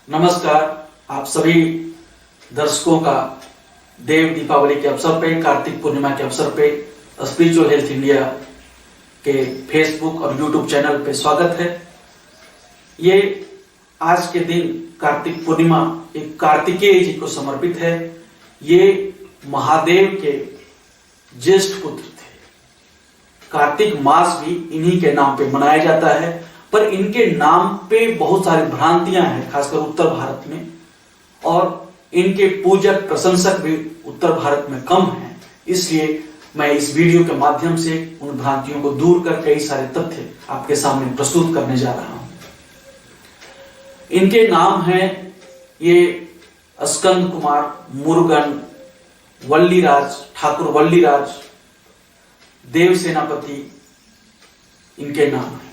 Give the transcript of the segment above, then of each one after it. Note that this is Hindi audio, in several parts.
नमस्कार। आप सभी दर्शकों का देव दीपावली के अवसर पे, कार्तिक पूर्णिमा के अवसर पे स्पिरिचुअल हेल्थ इंडिया के फेसबुक और यूट्यूब चैनल पे स्वागत है। ये आज के दिन कार्तिक पूर्णिमा एक कार्तिकेय जी को समर्पित है। ये महादेव के ज्येष्ठ पुत्र थे। कार्तिक मास भी इन्हीं के नाम पे मनाया जाता है, पर इनके नाम पे बहुत सारी भ्रांतियां हैं, खासकर उत्तर भारत में, और इनके पूजक प्रशंसक भी उत्तर भारत में कम हैं। इसलिए मैं इस वीडियो के माध्यम से उन भ्रांतियों को दूर कर कई सारे तथ्य आपके सामने प्रस्तुत करने जा रहा हूं। इनके नाम हैं ये स्कंद कुमार, मुरुगन, वल्लीराज, ठाकुर वल्लीराज, देव सेनापति, इनके नाम है।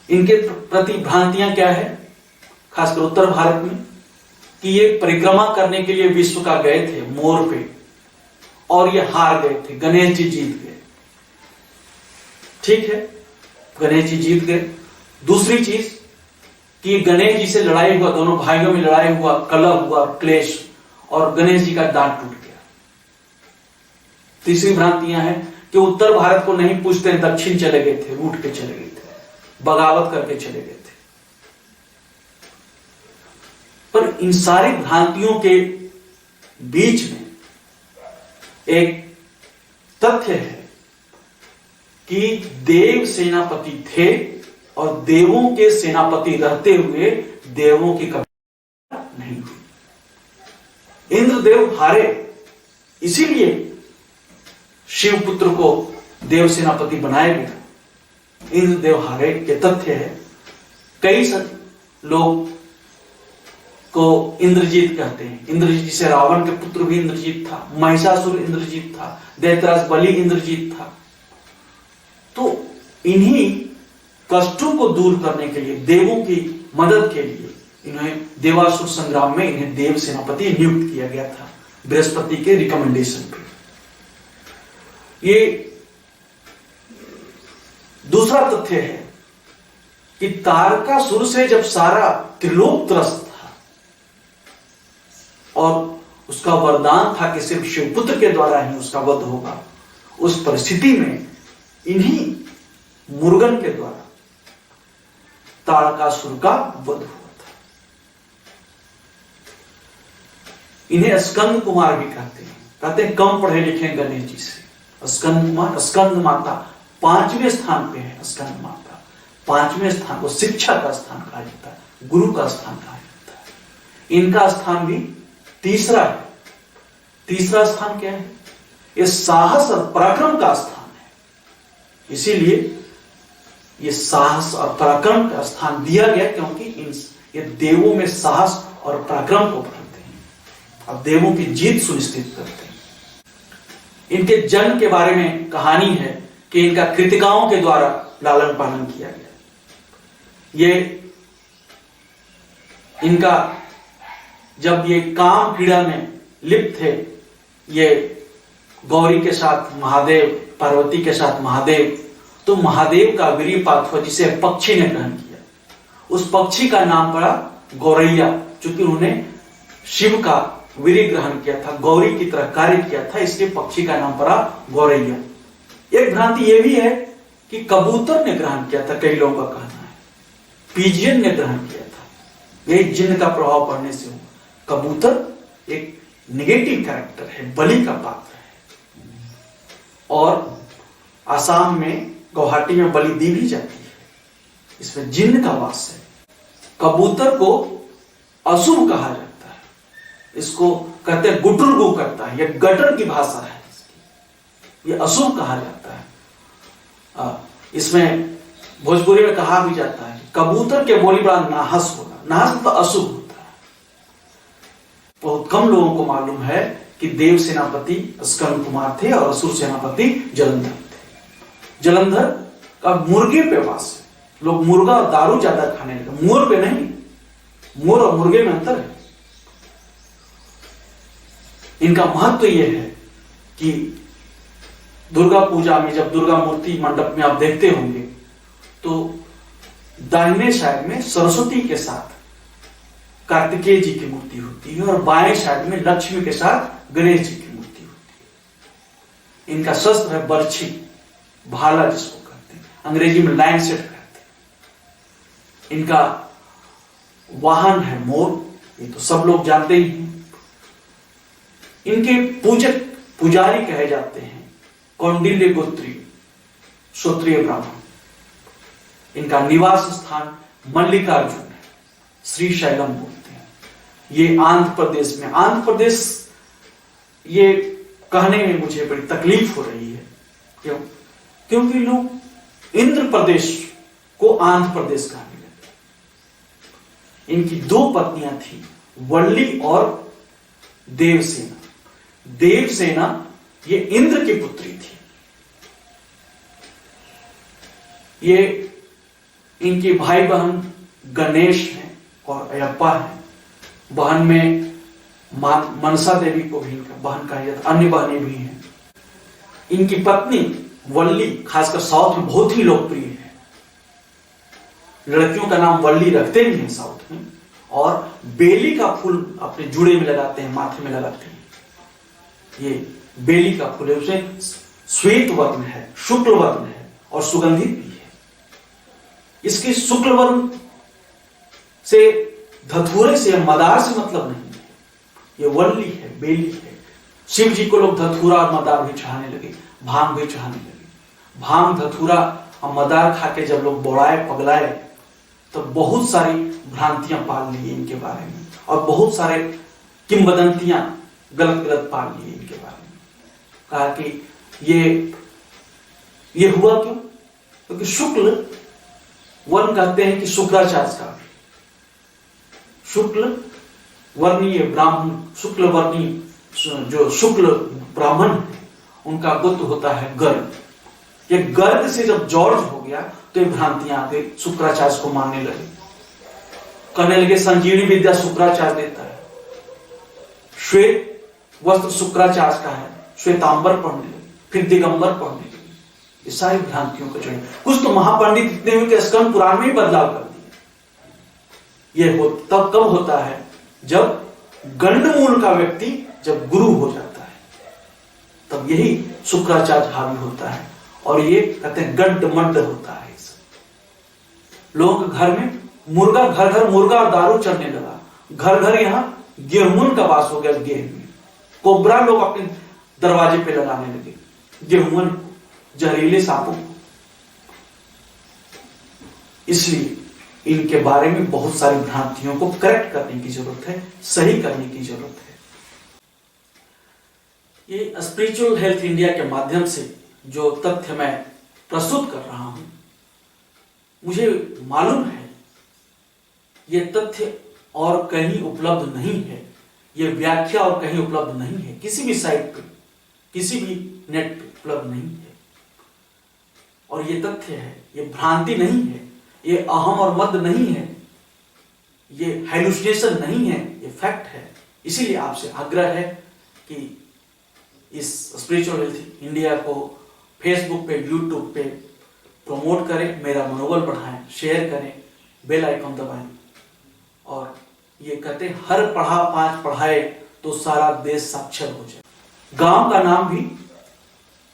इनके प्रति भ्रांतियां क्या है, खासकर उत्तर भारत में, कि ये परिक्रमा करने के लिए विश्व का गए थे मोर पे, और ये हार गए थे। गणेश जी जीत गए। ठीक है, गणेश जी जीत गए। दूसरी चीज कि गणेश जी से लड़ाई हुआ, दोनों भाइयों में लड़ाई हुआ, कलह हुआ, क्लेश, और गणेश जी का दांत टूट गया। तीसरी भ्रांतियां हैं कि उत्तर भारत को नहीं पूछते, दक्षिण चले गए थे, रूठ के चले गए थे, बगावत करके चले गए थे। पर इन सारी भ्रांतियों के बीच में एक तथ्य है कि देव सेनापति थे, और देवों के सेनापति रहते हुए देवों की कभी नहीं हुई। इंद्रदेव हारे, इसीलिए शिवपुत्र को देव सेनापति बनाया गया। इंद्रदेव हारे के तथ्य है। कई लोग को इंद्रजीत कहते हैं। इंद्रजीत जिसे रावण के पुत्र भी इंद्रजीत था, महिषासुर इंद्रजीत था, दैत्यराज बलि इंद्रजीत था। तो इन्हीं कष्टों को दूर करने के लिए, देवों की मदद के लिए, इन्हें देवासुर संग्राम में इन्हें देव सेनापति नियुक्त किया गया था, बृहस्पति के रिकमेंडेशन पे। ये दूसरा तथ्य है कि तारकासुर से जब सारा त्रिलोक त्रस्त था, और उसका वरदान था कि सिर्फ शिवपुत्र के द्वारा ही उसका वध होगा, उस परिस्थिति में इन्हीं मुरुगन के द्वारा तारकासुर का वध हुआ था। इन्हें स्कंद कुमार भी कहते हैं कम पढ़े लिखे गणेश जी से। स्कंद कुमार, स्कंद माता 5वें स्थान पे है। स्कंद माता 5वें स्थान को शिक्षा का स्थान कहा जाता है, गुरु का स्थान कहा जाता है। इनका स्थान भी तीसरा है। तीसरा स्थान क्या है? ये साहस और पराक्रम का स्थान है। इसीलिए ये साहस और पराक्रम का स्थान दिया गया, क्योंकि ये देवों में साहस और पराक्रम को बढ़ाते हैं और देवों की जीत सुनिश्चित करते हैं। इनके जन्म के बारे में कहानी है कि इनका कृतिकाओं के द्वारा लालन पालन किया गया। ये इनका जब ये काम क्रीड़ा में लिप्त थे, ये गौरी के साथ महादेव, पार्वती के साथ महादेव, तो महादेव का वीर्यपात हुआ, जिसे पक्षी ने ग्रहण किया। उस पक्षी का नाम पड़ा गौरैया, चूंकि उन्होंने शिव का वीर्य ग्रहण किया था, गौरी की तरह कार्य किया था, इसलिए पक्षी का नाम पड़ा गौरैया। एक भ्रांति यह भी है कि कबूतर ने ग्रहण किया था, कई लोगों का कहना है। पीजियन ने ग्रहण किया था। यही जिन्न का प्रभाव पड़ने से हुआ। कबूतर एक निगेटिव कैरेक्टर है, बलि का पात्र है, और आसाम में गुवाहाटी में बलि दी भी जाती है। इसमें जिन्न का वास है। कबूतर को अशुभ कहा जाता है। इसको कहते हैं गुटुरगु करता है, यह गटर की भाषा है, ये अशुभ कहा जाता है। इसमें भोजपुरी में कहा भी जाता है कबूतर के बोली बड़ा नाहस होगा। नाहस तो अशुभ होता है। बहुत कम लोगों को मालूम है कि देव सेनापति स्कंद कुमार थे और असुर सेनापति जलंधर थे। जलंधर का मुर्गे पे वास है। लोग मुर्गा और दारू ज्यादा खाने लगे, मोर पे नहीं। मोर और मुर्गे में अंतर है। इनका महत्व यह है कि दुर्गा पूजा में जब दुर्गा मूर्ति मंडप में आप देखते होंगे, तो दाहिने साइड में सरस्वती के साथ कार्तिकेय जी की मूर्ति होती है और बाएं साइड में लक्ष्मी के साथ गणेश जी की मूर्ति होती है। इनका शस्त्र है बर्छी, भाला जिसको कहते हैं, अंग्रेजी में लैंसेट कहते हैं। इनका वाहन है मोर, ये तो सब लोग जानते ही हैं। इनके पूजक पुजारी कहे जाते हैं कौंडिल्य गोत्री क्षत्रिय ब्राह्मण। इनका निवास स्थान मल्लिकार्जुन है, श्रीशैलम बोलते हैं। ये आंध्र प्रदेश में, आंध्र प्रदेश ये कहने में मुझे बड़ी तकलीफ हो रही है। क्यों? क्योंकि लोग इंद्र प्रदेश को आंध्र प्रदेश कहने लगे। इनकी 2 पत्नियां थी, वल्ली और देवसेना। देवसेना ये इंद्र की पुत्री थी। ये इनके भाई बहन गणेश हैं और अयप्पा हैं। बहन में मनसा देवी को भी इनका बहन कहा जाता है, अन्य बहनें भी हैं। इनकी पत्नी वल्ली खासकर साउथ में बहुत ही लोकप्रिय है। लड़कियों का नाम वल्ली रखते भी हैं साउथ में, और बेली का फूल अपने जुड़े में लगाते हैं, माथे में लगाते हैं। ये बेली का फूल है, उसमें श्वेत वर्ण है, शुक्ल वर्ण है और सुगंधित भी है। इसकी शुक्ल वर्ण से, धतूरे से, मदार से मतलब नहीं है। ये वल्ली है, बेली है। शिव जी को लोग धतूरा और मदार भी चढ़ाने लगे, भांग भी चढ़ाने लगे। भांग, धतूरा और मदार खा के जब लोग बौड़ाए, पगलाए, तो बहुत सारी भ्रांतियां पाल ली इनके बारे में, और बहुत सारे किंवदंतियां गलत गलत पाल ली इनके बारे में। कहा कि ये हुआ क्यों? क्योंकि शुक्ल वर्ण कहते हैं कि शुक्राचार्य का भी, शुक्ल वर्णीय ब्राह्मण, शुक्ल वर्णीय जो शुक्ल ब्राह्मण है, उनका गोत्र होता है गर्ग। ये गर्ग से जब जॉर्ज हो गया तो ये भ्रांतियां आ गई, शुक्राचार्य को मानने लगे। कहने लगे संजीवनी विद्या शुक्राचार्य देता है, श्वेत वस्त्र शुक्राचार्य का है, श्वेतांबर पढ़ने लगे, फिर दिगंबर पढ़ने लगे। ये सारी भ्रांतियों को चढ़े। कुछ तो महापंडित इतने हुए कि स्कंद पुराण में ही बदलाव कर दिया। ये तब कब होता है? जब गंडमूल का व्यक्ति जब गुरु हो जाता है, तब यही शुक्राचार्य हावी होता है। और ये कहते हैं गड्ड मड्ड होता है। लोगों के घर में मुर्गा, घर घर मुर्गा और दारू चढ़ने लगा। घर घर यहां गेहूं का वास हो गया। गेहूं कोबरा लोग अपने दरवाजे पे लगाने लगे, गेहूं जहरीले सांपों। इसलिए इनके बारे में बहुत सारी भ्रांतियों को करेक्ट करने की जरूरत है, सही करने की जरूरत है। ये स्पिरिचुअल हेल्थ इंडिया के माध्यम से जो तथ्य मैं प्रस्तुत कर रहा हूं, मुझे मालूम है ये तथ्य और कहीं उपलब्ध नहीं है, ये व्याख्या और कहीं उपलब्ध नहीं है, किसी भी साइट पे, किसी भी नेट पे उपलब्ध नहीं है। और ये तथ्य है, ये भ्रांति नहीं है, ये अहम और मद नहीं है, ये हैलुसिनेशन नहीं है, ये फैक्ट है। इसीलिए आपसे आग्रह है कि इस स्पिरिचुअल हेल्थ इंडिया को फेसबुक पे, यूट्यूब पे प्रमोट करें, मेरा मनोबल बढ़ाएं, शेयर करें, बेल आइकन दबाएं। और ये कहते हैं हर पढ़ा 5 पढ़ाए तो सारा देश साक्षर हो जाए। गांव का नाम भी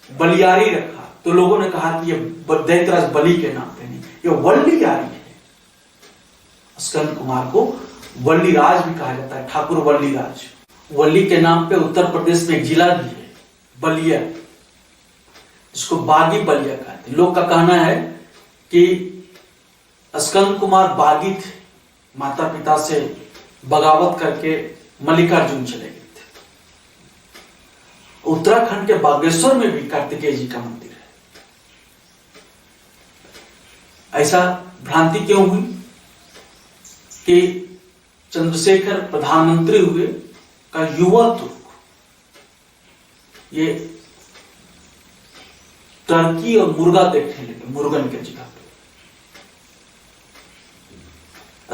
बलियारी रखा तो लोगों ने कहा कि ये दैत्यराज बलि के नाम पे नहीं, ये वल्लीयारी है। स्कंद कुमार को वल्लीराज भी कहा जाता है, ठाकुर वल्लीराज। वल्ली के नाम पे उत्तर प्रदेश में एक जिला भी है, बलिया, जिसको बागी बलिया कहते हैं। लोग का कहना है कि स्कंद कुमार बागी थे, माता पिता से बगावत करके मल्लिकार्जुन चले गए थे। उत्तराखंड के बागेश्वर में भी कार्तिकेय जी का मंदिर है। ऐसा भ्रांति क्यों हुई कि चंद्रशेखर प्रधानमंत्री हुए का युवा तुर्क ये टर्की और मुर्गा देखने लगे, मुर्गन के जगह पे।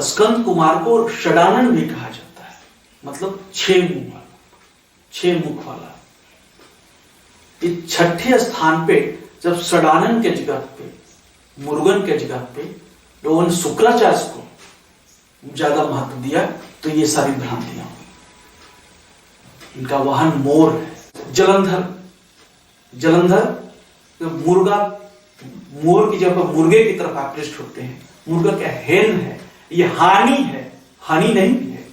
स्कंद कुमार को षडानन भी कहा जाता है, मतलब 6 मुंह वाला, 6 मुख वाला। इस 6ठे स्थान पे जब षडानन के जगह पे, मुर्गन के जगह पे लोगों ने शुक्राचार्य को ज्यादा महत्व दिया तो ये सारी भ्रांतियां हुई। इनका वाहन मोर है। जलंधर मुर्गा, मोर की जगह मुर्गे की तरफ आकृष्ट होते हैं। मुर्गा क्या हेन है, ये हानि है, हानि नहीं है,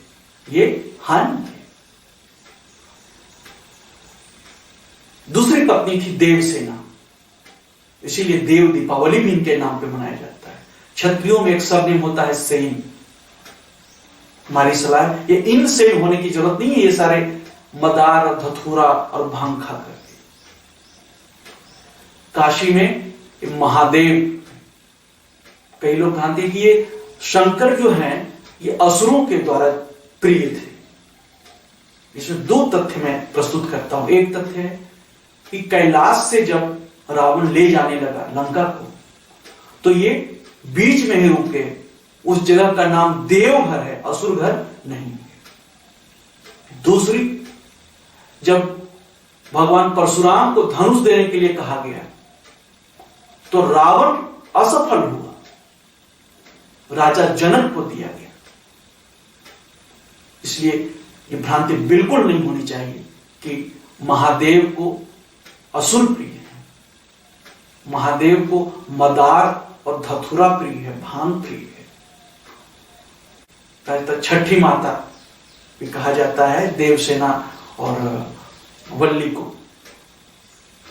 ये हानि है। दूसरी पत्नी थी देवसेना, इसीलिए देव दीपावली भी इनके नाम पे मनाया जाता है। क्षत्रियों में एक सरनेम होता है सेन। हमारी सलाह है ये इन सेन होने की जरूरत नहीं है, ये सारे मदार और धतूरा और भांग खा करके। काशी में महादेव, कई लोग मानते हैं कि ये शंकर जो हैं ये असुरों के द्वारा प्रिय थे। इसमें दो तथ्य मैं प्रस्तुत करता हूं। एक तथ्य है कि कैलाश से जब रावण ले जाने लगा लंका को, तो ये बीच में ही रुके। उस जगह का नाम देवघर है, असुर घर नहीं। दूसरी, जब भगवान परशुराम को धनुष देने के लिए कहा गया तो रावण असफल हुआ, राजा जनक को दिया गया। इसलिए ये भ्रांति बिल्कुल नहीं होनी चाहिए कि महादेव को असुर प्रिय है। महादेव को मदार और धतूरा प्रिय है, भांग प्रिय है। तो छठी माता भी कहा जाता है देवसेना और वल्ली को।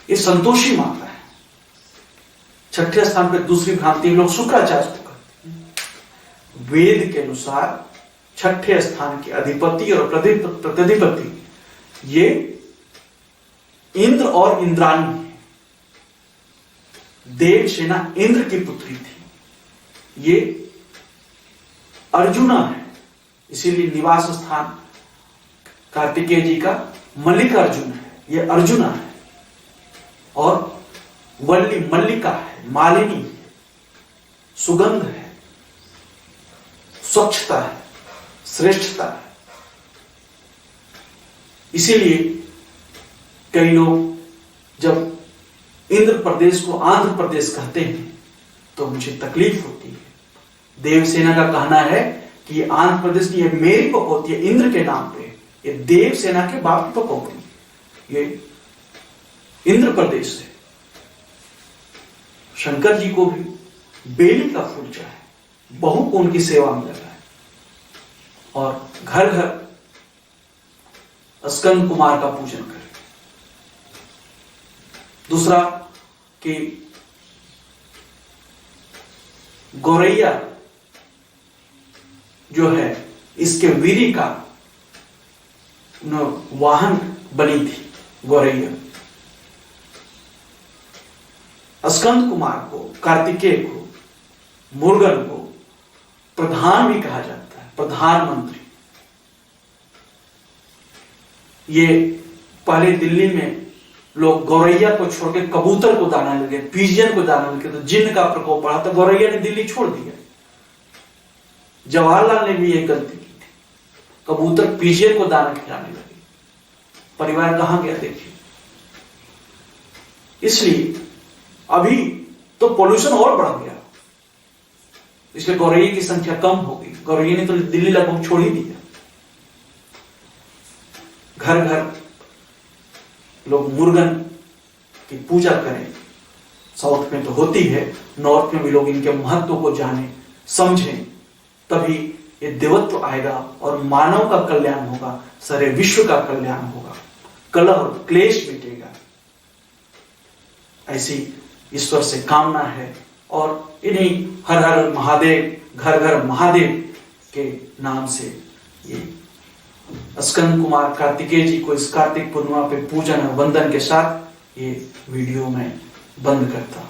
ये संतोषी माता है। छठे स्थान पर दूसरी भ्रांति लोग शुक्राचार्य को करते हैं। वेद के अनुसार छठे स्थान के अधिपति और प्रतिपति ये इंद्र और इंद्राणी है। देवसेना इंद्र की पुत्री थी, ये अर्जुना है। इसीलिए निवास स्थान कार्तिकेय जी का मल्लिकार्जुन है, ये अर्जुना है। और वल्ली मल्लिका है, मालिनी है, सुगंध है, स्वच्छता है, श्रेष्ठता है। इसीलिए कई लोग जब इंद्र प्रदेश को आंध्र प्रदेश कहते हैं तो मुझे तकलीफ होती है। देवसेना का कहना है कि ये आंध्र प्रदेश की, ये मेरी पकौती है इंद्र के नाम पे, ये देवसेना के बाप की पकौती, ये इंद्र प्रदेश से। शंकर जी को भी बेली का फूल चाहे, बहू को उनकी सेवा में लगा है। और घर घर स्कंद कुमार का पूजन करें। दूसरा कि गौरैया जो है इसके वीरी का वाहन बनी थी गौरैया। स्कंद कुमार को, कार्तिकेय को, मुर्गन को प्रधान भी कहा जाता है, प्रधानमंत्री। ये पहले दिल्ली में लोग गौरैया को छोड़ के कबूतर को दाना लगे, पिजियन को दाना लगे, तो जिन्न का प्रकोप बढ़ा तो गौरैया ने दिल्ली छोड़ दिया। जवाहरलाल ने भी एक गलती की थी, कबूतर पिजियन को दाना खिलाने लगे। परिवार कहां गया देखिए। इसलिए अभी तो पोल्यूशन और बढ़ गया, इसलिए गौरैया की संख्या कम हो गई। गौरैया ने तो दिल्ली लगभग छोड़ ही दिया। घर घर लोग मुर्गन की पूजा करें। साउथ में तो होती है, नॉर्थ में भी लोग इनके महत्व को जाने समझें, तभी ये देवत्व आएगा और मानव का कल्याण होगा, सारे विश्व का कल्याण होगा, कलह और क्लेश मिटेगा। ऐसी ईश्वर से कामना है। और इन्हीं हर हर महादेव, घर घर महादेव के नाम से ये स्कंद कुमार कार्तिकेय जी को इस कार्तिक पूर्णिमा पे पूजन और वंदन के साथ ये वीडियो में बंद करता हूं।